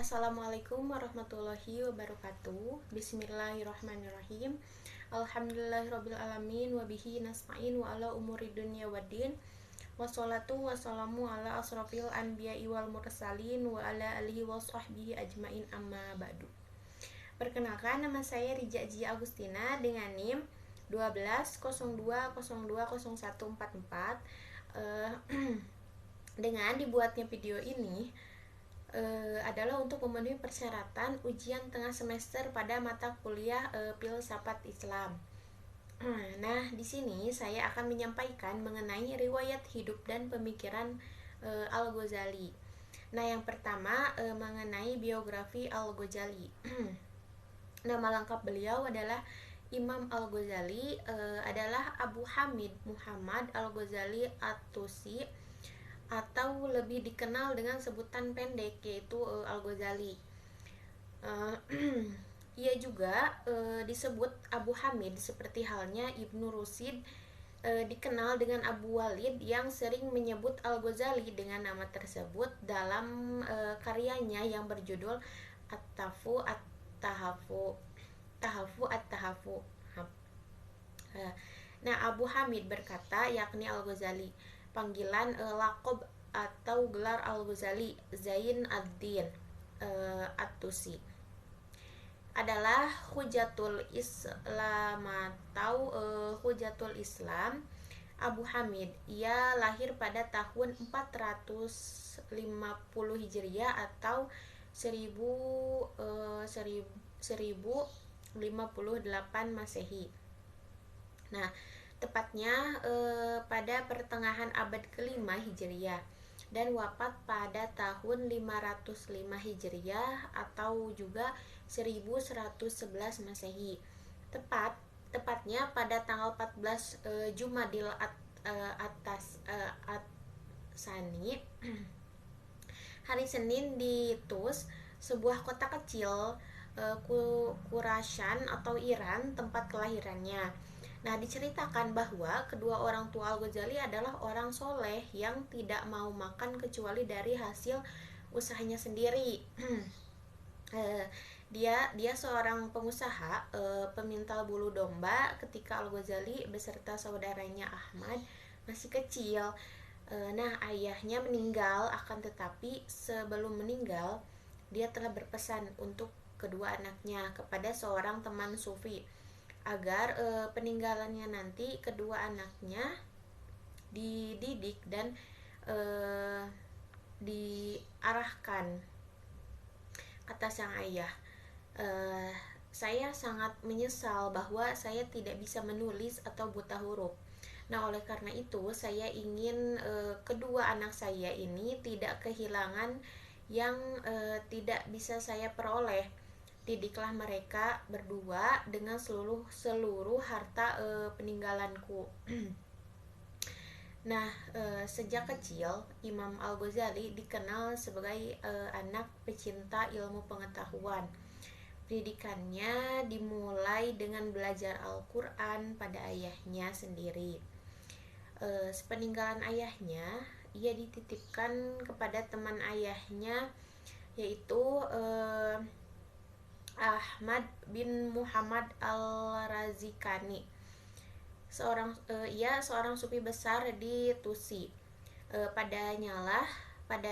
Assalamualaikum warahmatullahi wabarakatuh. Bismillahirrahmanirrahim. Alhamdulillahirrabbilalamin. Wabihi nasta'in wa ala umuri dunya waddin. Wassalatu wassalamu ala asrafil anbiya'i wal mursalin wa ala alihi wa sahbihi ajmain amma ba'du. Perkenalkan, nama saya Rija Jia Agustina dengan NIM 1202020144. Dengan dibuatnya video ini adalah untuk memenuhi persyaratan ujian tengah semester pada mata kuliah Filsafat Islam. Nah, di sini saya akan menyampaikan mengenai riwayat hidup dan pemikiran Al-Ghazali. Nah, yang pertama mengenai biografi Al-Ghazali. Nama lengkap beliau adalah Imam Al-Ghazali, adalah Abu Hamid Muhammad Al-Ghazali At-Tusi, atau lebih dikenal dengan sebutan pendek yaitu Al-Ghazali. Ia juga disebut Abu Hamid seperti halnya Ibnu Rushd dikenal dengan Abu Walid yang sering menyebut Al-Ghazali dengan nama tersebut dalam karyanya yang berjudul At-Tahafu At-Tahafu Tahafu At-Tahafu. Nah, Abu Hamid berkata, yakni Al-Ghazali, panggilan lakob atau gelar Al-Ghazali Zain ad-Din At-Tusi adalah Hujatul Islam atau Hujatul Islam Abu Hamid. Ia lahir pada tahun 450 Hijriah atau 1058 Masehi. Nah, tepatnya pada pertengahan abad kelima Hijriah dan wafat pada tahun 505 Hijriah atau juga 1111 Masehi. Tepatnya pada tanggal 14 Jumadil Sani, hari Senin di Tus, sebuah kota kecil Khurasan atau Iran, tempat kelahirannya. Nah, diceritakan bahwa kedua orang tua Al-Ghazali adalah orang soleh yang tidak mau makan kecuali dari hasil usahanya sendiri. Dia seorang pengusaha pemintal bulu domba ketika Al-Ghazali beserta saudaranya Ahmad masih kecil. Nah, ayahnya meninggal, akan tetapi sebelum meninggal dia telah berpesan untuk kedua anaknya kepada seorang teman sufi agar peninggalannya nanti kedua anaknya dididik dan diarahkan. Kata sang ayah, saya sangat menyesal bahwa saya tidak bisa menulis atau buta huruf. Nah, oleh karena itu saya ingin kedua anak saya ini tidak kehilangan yang tidak bisa saya peroleh. Didiklah mereka berdua dengan seluruh harta peninggalanku. Nah, sejak kecil Imam Al-Ghazali dikenal sebagai anak pecinta ilmu pengetahuan. Pendidikannya dimulai dengan belajar Al-Quran pada ayahnya sendiri. Sepeninggalan ayahnya, ia dititipkan kepada teman ayahnya yaitu Ahmad bin Muhammad Al-Razikani. Ia seorang sufi besar di Tusi. Pada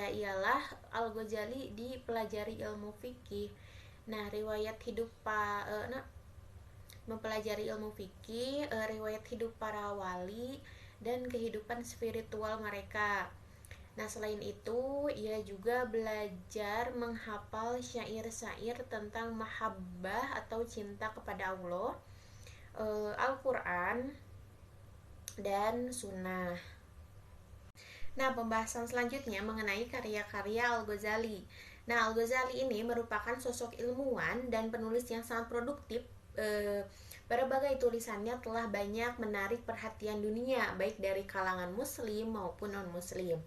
ialah Al-Ghazali dipelajari ilmu fikih. Nah, mempelajari ilmu fikih, riwayat hidup para wali dan kehidupan spiritual mereka. Nah, selain itu, ia juga belajar menghafal syair-syair tentang mahabbah atau cinta kepada Allah, Al-Quran, dan sunnah. Nah, pembahasan selanjutnya mengenai karya-karya Al-Ghazali. Nah, Al-Ghazali ini merupakan sosok ilmuwan dan penulis yang sangat produktif. Berbagai tulisannya telah banyak menarik perhatian dunia, baik dari kalangan muslim maupun non-muslim.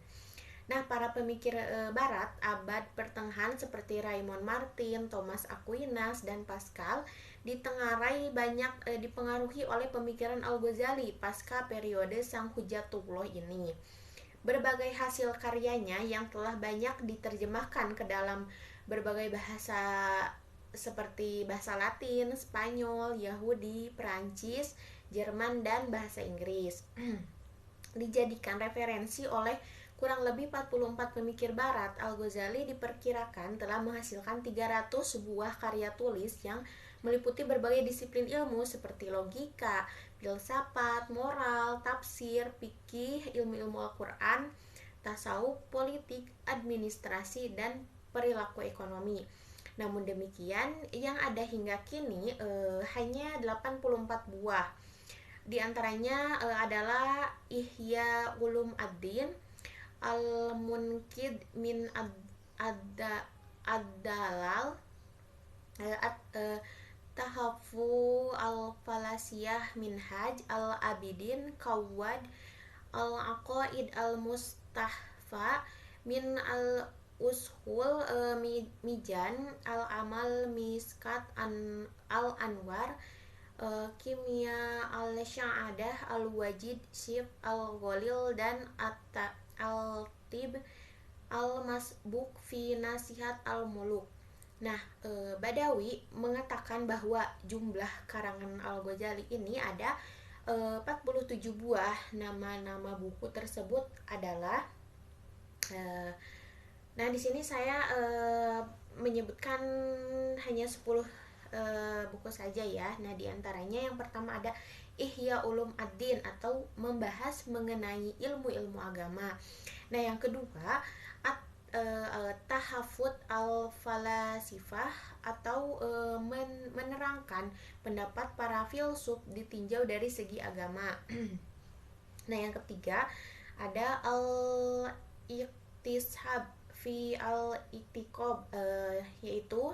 Nah, para pemikir barat abad pertengahan seperti Raymond Martin, Thomas Aquinas, dan Pascal ditengarai banyak dipengaruhi oleh pemikiran Al-Ghazali pasca periode Sang Hujatullah ini. Berbagai hasil karyanya yang telah banyak diterjemahkan ke dalam berbagai bahasa seperti bahasa Latin, Spanyol, Yahudi, Perancis, Jerman, dan bahasa Inggris. Dijadikan referensi oleh kurang lebih 44 pemikir barat, Al-Ghazali diperkirakan telah menghasilkan 300 buah karya tulis yang meliputi berbagai disiplin ilmu seperti logika, filsafat, moral, tafsir, fikih, ilmu-ilmu Al-Quran, tasawuf, politik, administrasi, dan perilaku ekonomi. Namun demikian, yang ada hingga kini hanya 84 buah. Di antaranya adalah Ihya Ulum Ad-Din, Al-Munkid min Ad-Dalal, Tahafu Al-Falasiyah Minhaj Al-Abidin Qawwad, Al-Aqaid Al-Mustahfa min Al-Ushul Mijan Al-Amal Miskat Al-Anwar, Kimia Al-Sya'adah Al-Wajid Syif Al-Ghalil, dan Al-Tib Al-Masbuk fi Nasihat Al-Muluk. Nah, Badawi mengatakan bahwa jumlah karangan Al-Ghazali ini ada 47 buah. Nama-nama buku tersebut adalah nah di sini saya menyebutkan hanya 10 buku saja ya. Nah, di antaranya yang pertama ada Ihya Ulum Ad-Din atau membahas mengenai ilmu-ilmu agama. Nah, yang kedua Tahafut Al-Falasifah atau menerangkan pendapat para filsuf ditinjau dari segi agama. Nah, yang ketiga ada Al-Iqtishab fi Al-Iqtiqab, yaitu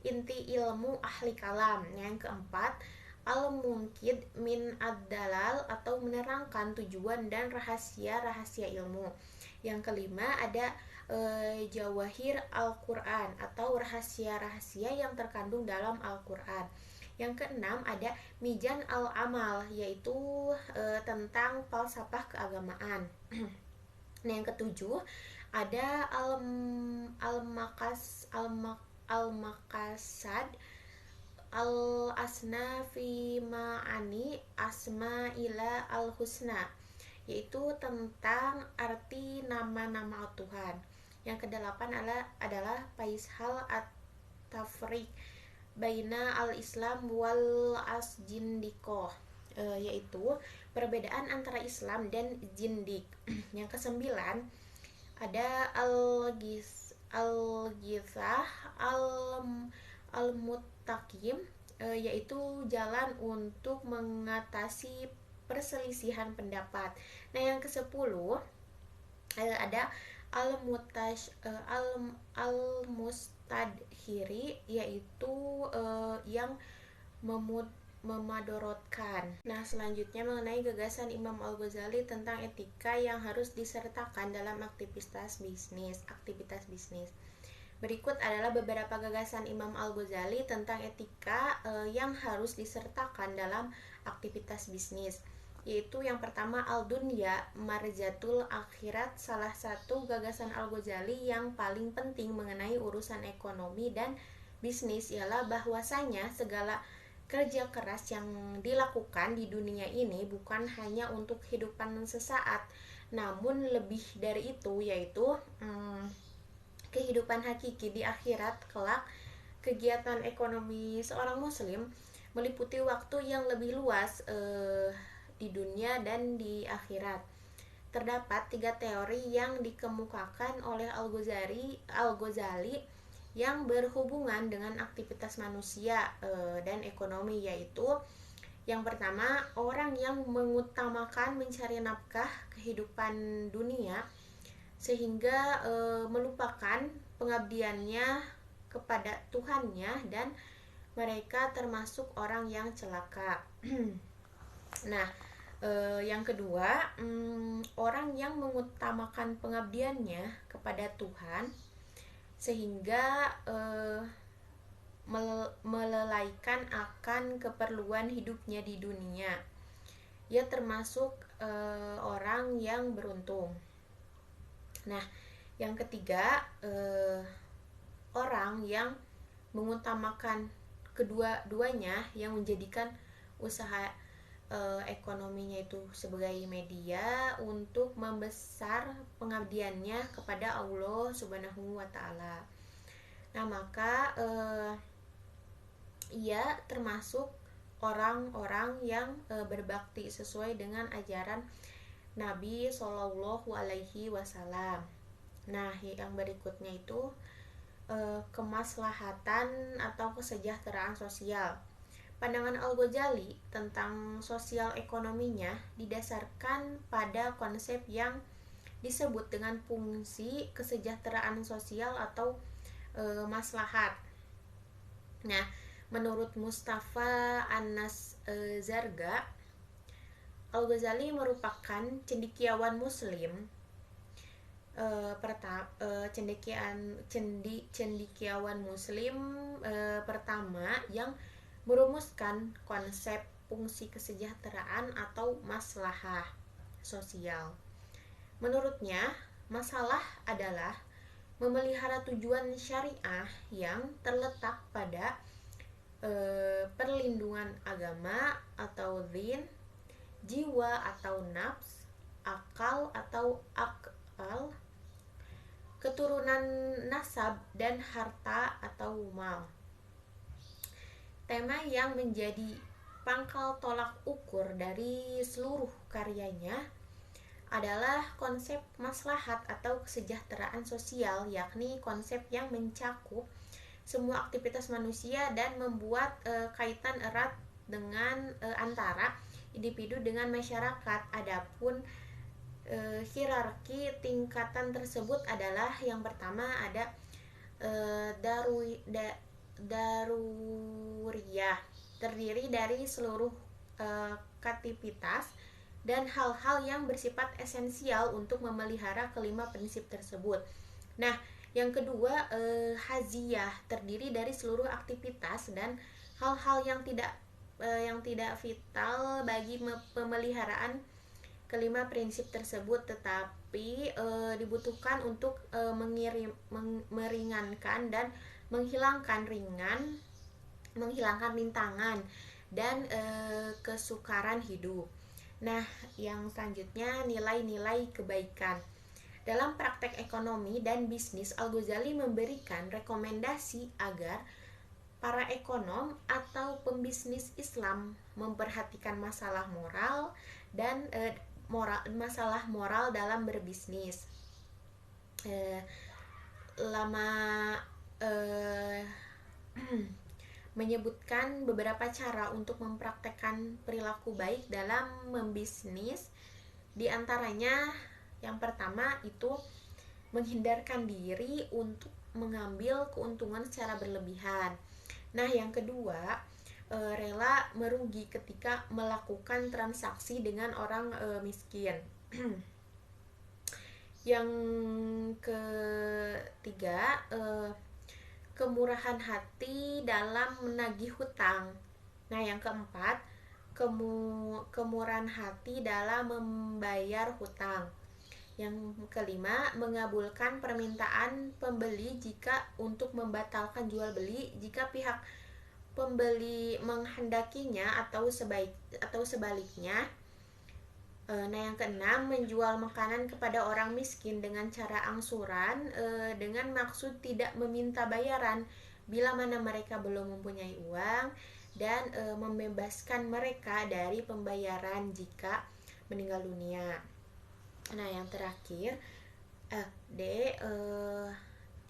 inti ilmu ahli kalam. Yang keempat Al-Munkid min Ad-Dalal atau menerangkan tujuan dan rahasia-rahasia ilmu. Yang kelima ada Jawahir Al-Quran atau rahasia-rahasia yang terkandung dalam Al-Quran. Yang keenam ada Mizan Al-Amal, yaitu tentang falsafah keagamaan. Nah, yang ketujuh ada Al-Maqasad Al-Asna fi Ma'ani Asma'ila Al-Husna, yaitu tentang arti nama-nama Tuhan. Yang kedelapan adalah Faishal At-Tafriq Baina Al-Islam wal Asjindikoh, yaitu perbedaan antara Islam dan Jindik. Yang kesembilan ada Al-Ghithah Al-Muttaqim, yaitu jalan untuk mengatasi perselisihan pendapat. Nah, yang ke-10 ada Al-Mustadhiri, yaitu yang memadorotkan. Nah, selanjutnya mengenai gagasan Imam Al-Ghazali tentang etika yang harus disertakan dalam aktivitas bisnis. Berikut adalah beberapa gagasan Imam Al-Ghazali tentang etika yang harus disertakan dalam aktivitas bisnis, yaitu yang pertama Al-Dunya Marjatul Akhirat. Salah satu gagasan Al-Ghazali yang paling penting mengenai urusan ekonomi dan bisnis ialah bahwasanya segala kerja keras yang dilakukan di dunia ini bukan hanya untuk kehidupan sesaat, namun lebih dari itu, yaitu kehidupan hakiki di akhirat kelak. Kegiatan ekonomi seorang muslim meliputi waktu yang lebih luas di dunia dan di akhirat. Terdapat 3 teori yang dikemukakan oleh Al-Ghazali yang berhubungan dengan aktivitas manusia dan ekonomi, yaitu yang pertama, orang yang mengutamakan mencari nafkah kehidupan dunia sehingga melupakan pengabdiannya kepada Tuhannya, dan mereka termasuk orang yang celaka. Nah, yang kedua, orang yang mengutamakan pengabdiannya kepada Tuhan sehingga melalaikan akan keperluan hidupnya di dunia. Ia termasuk orang yang beruntung. Nah, yang ketiga, orang yang mengutamakan kedua-duanya, yang menjadikan usaha ekonominya itu sebagai media untuk membesar pengabdiannya kepada Allah Subhanahu wa taala. Nah, maka ia termasuk orang-orang yang berbakti sesuai dengan ajaran Nabi Shallallahu Alaihi Wasallam. Nah, yang berikutnya itu kemaslahatan atau kesejahteraan sosial. Pandangan Al-Ghazali tentang sosial ekonominya didasarkan pada konsep yang disebut dengan fungsi kesejahteraan sosial atau maslahat. Nah, menurut Mustafa Anas Zarga, Al-Ghazali merupakan cendekiawan Muslim cendekiawan Muslim pertama yang merumuskan konsep fungsi kesejahteraan atau maslahah sosial. Menurutnya, masalah adalah memelihara tujuan syariah yang terletak pada perlindungan agama atau din, jiwa atau nafs, akal atau akal, keturunan nasab, dan harta atau mal. Tema yang menjadi pangkal tolak ukur dari seluruh karyanya adalah konsep maslahat atau kesejahteraan sosial, yakni konsep yang mencakup semua aktivitas manusia dan membuat kaitan erat dengan antara individu dengan masyarakat. Adapun hierarki tingkatan tersebut adalah yang pertama ada daruriyah, terdiri dari seluruh aktivitas dan hal-hal yang bersifat esensial untuk memelihara kelima prinsip tersebut. Nah, yang kedua haziyah, terdiri dari seluruh aktivitas dan hal-hal yang tidak vital bagi pemeliharaan kelima prinsip tersebut, tetapi dibutuhkan untuk meringankan dan menghilangkan rintangan dan kesukaran hidup. Nah, yang selanjutnya nilai-nilai kebaikan. Dalam praktek ekonomi dan bisnis, Al-Ghazali memberikan rekomendasi agar para ekonom atau pembisnis Islam memperhatikan masalah moral dan masalah moral dalam berbisnis. Menyebutkan beberapa cara untuk mempraktekkan perilaku baik dalam membisnis. Di antaranya yang pertama itu menghindarkan diri untuk mengambil keuntungan secara berlebihan. Nah, yang kedua, rela merugi ketika melakukan transaksi dengan orang miskin. Yang ketiga, kemurahan hati dalam menagih hutang. Nah, yang keempat, kemurahan hati dalam membayar hutang. Yang kelima, mengabulkan permintaan pembeli jika untuk membatalkan jual beli jika pihak pembeli menghendakinya atau sebaliknya. Nah, yang keenam, menjual makanan kepada orang miskin dengan cara angsuran dengan maksud tidak meminta bayaran bila mana mereka belum mempunyai uang, dan membebaskan mereka dari pembayaran jika meninggal dunia. Nah, yang terakhir,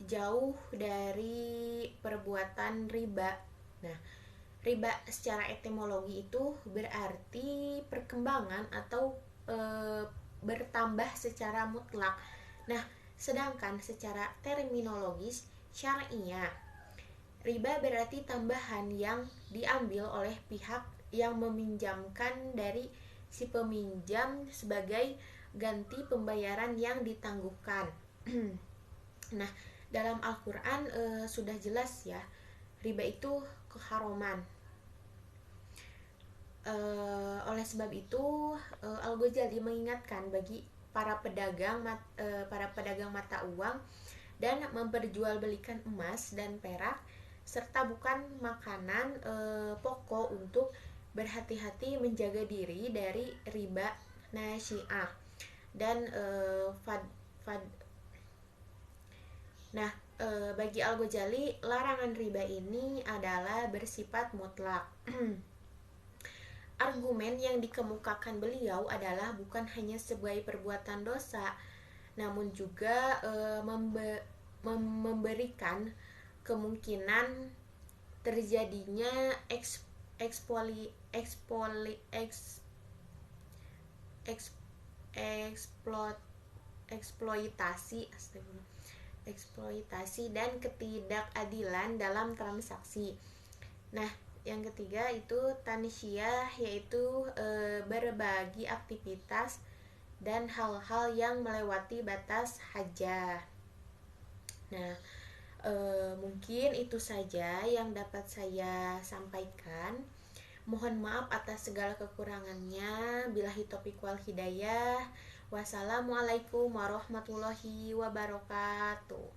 jauh dari perbuatan riba. Nah, riba secara etimologi itu berarti perkembangan atau bertambah secara mutlak. Nah, sedangkan secara terminologis syar'iyah, riba berarti tambahan yang diambil oleh pihak yang meminjamkan dari si peminjam sebagai ganti pembayaran yang ditangguhkan. Nah, dalam Al-Quran sudah jelas ya, riba itu keharaman. Oleh sebab itu Al-Ghazali mengingatkan bagi para pedagang mata uang dan memperjualbelikan emas dan perak serta bukan makanan pokok untuk berhati-hati menjaga diri dari riba nasi'ah dan Nah, bagi Al-Ghazali, larangan riba ini adalah bersifat mutlak. Argumen yang dikemukakan beliau adalah bukan hanya sebagai perbuatan dosa, namun juga memberikan kemungkinan terjadinya eksploitasi eksploitasi dan ketidakadilan dalam transaksi. Nah, yang ketiga itu tansyiyah, yaitu berbagi aktivitas dan hal-hal yang melewati batas hajah. Nah, mungkin itu saja yang dapat saya sampaikan. Mohon maaf atas segala kekurangannya. Billahi taufiq wal hidayah. Wassalamualaikum warahmatullahi wabarakatuh.